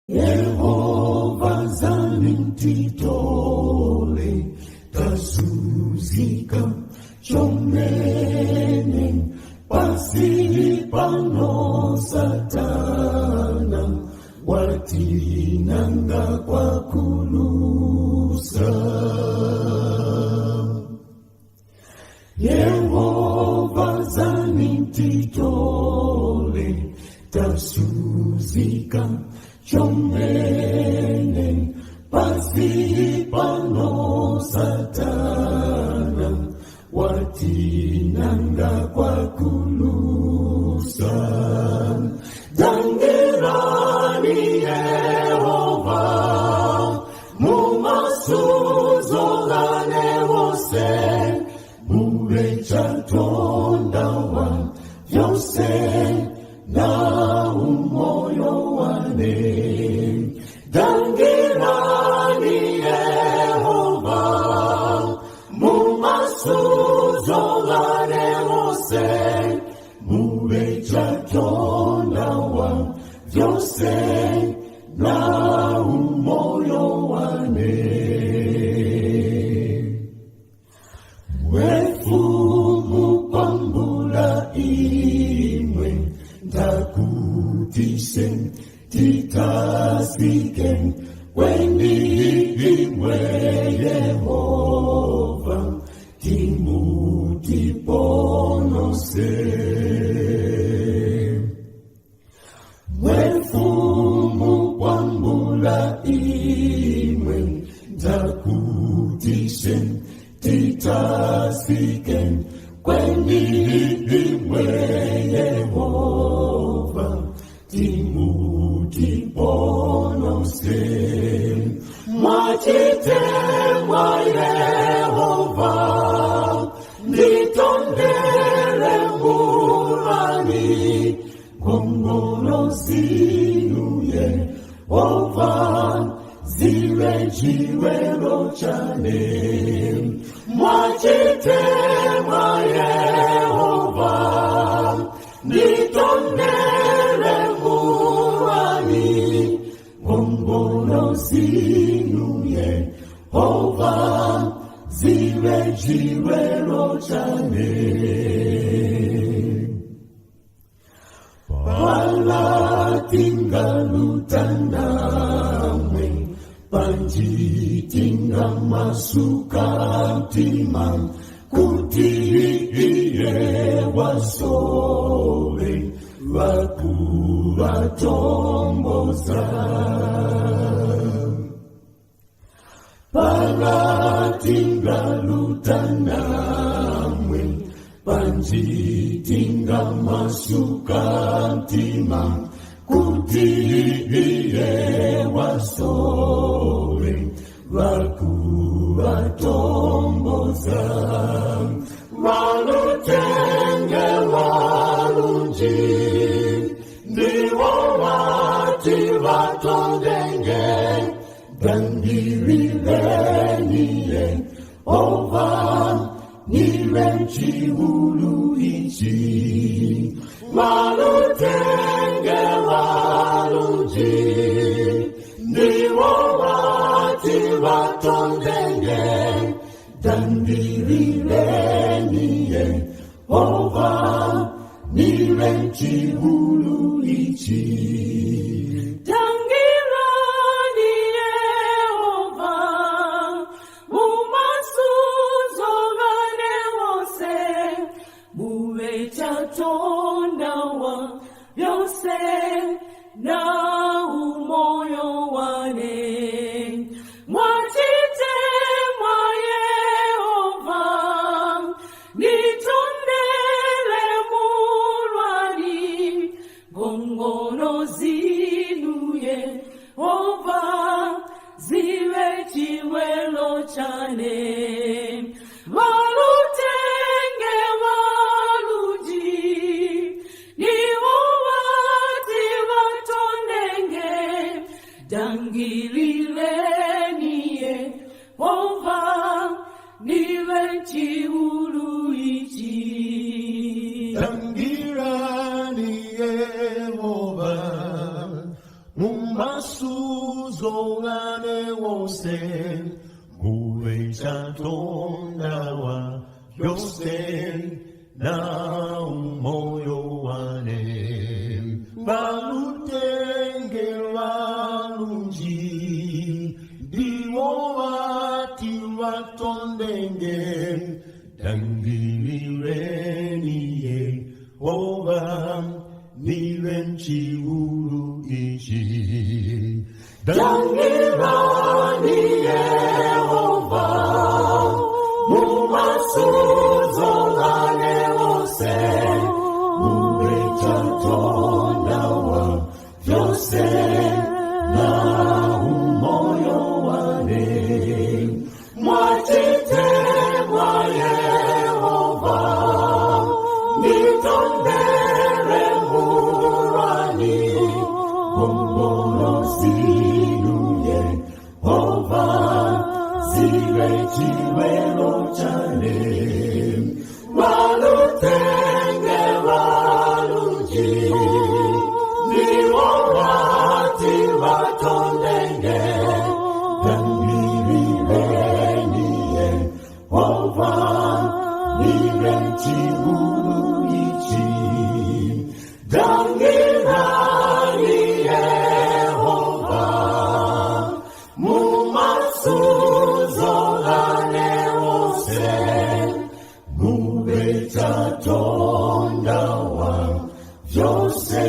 Yehova zanintitole tazuzika chomene pasili pano Satana watinanga kwa kulusa. Yehova zanintitole tazuzika chomene pasili pano Satana watinanga kwa kulusa. Dangirani Yehova mumasuzolane wose murechatondawa vyose na umoyo wane. Dangirani Yehova mumasuzolane wose murechatondawa vyose na umoyo wane. Mwefumu kwambula imwe ndakutise titasike weni imwe Yehova timutiponose. Mwefumu kwambula imwe ndakutise titasike kweni imwe Yehova timutiponose. Mwachitemwa Yehova nitondere murani ngongolo zinu Yehova ziwe chiwelo chane. Mwachitemwa Yehova nitondere murani ngongolo zinu Yehova ziwe chiwelo chane. Palatingalutandamwe panjitinga masuka mtima kuti iye wasole wakuvatomboza. Palatingalutandamwe panjitinga masuka mtima kuti iye wasole wakuvatomboza. Walutenge walunji ndiwo wati watondenge. Gandirireni Yehova niwe chiuluichi. Walutenge walunji ndiwo wati watondenge. Gandirireni Yehova niwe chiuluichi. Tondawa vyose na umoyo wane. Mwachitemwa Yehova nitondere murani ngongolo zinu Yehova ziwe chiwelo chane. Dangilileni Yehova niwe chiuluichi. Dangirani Yehova mumasu suzongane wose muwecha tondawa yose na umoyo wane balutengelwa lunji diwo wati watondenge dangilireniye oba niwenchi uru ishi dangiraniye oba mumasuzongane wose muwecha tondawa yose na umoyo wane mwachite mwa Yehova nitondere murani gombono zinuye Yehova ziwe chiwelo chane walutenge walunji niwo wati watondenge dangireniye Yehova niwenchi uru ichi dangiraniye Yehova mumasuzongane wose muwecha tondawa vyose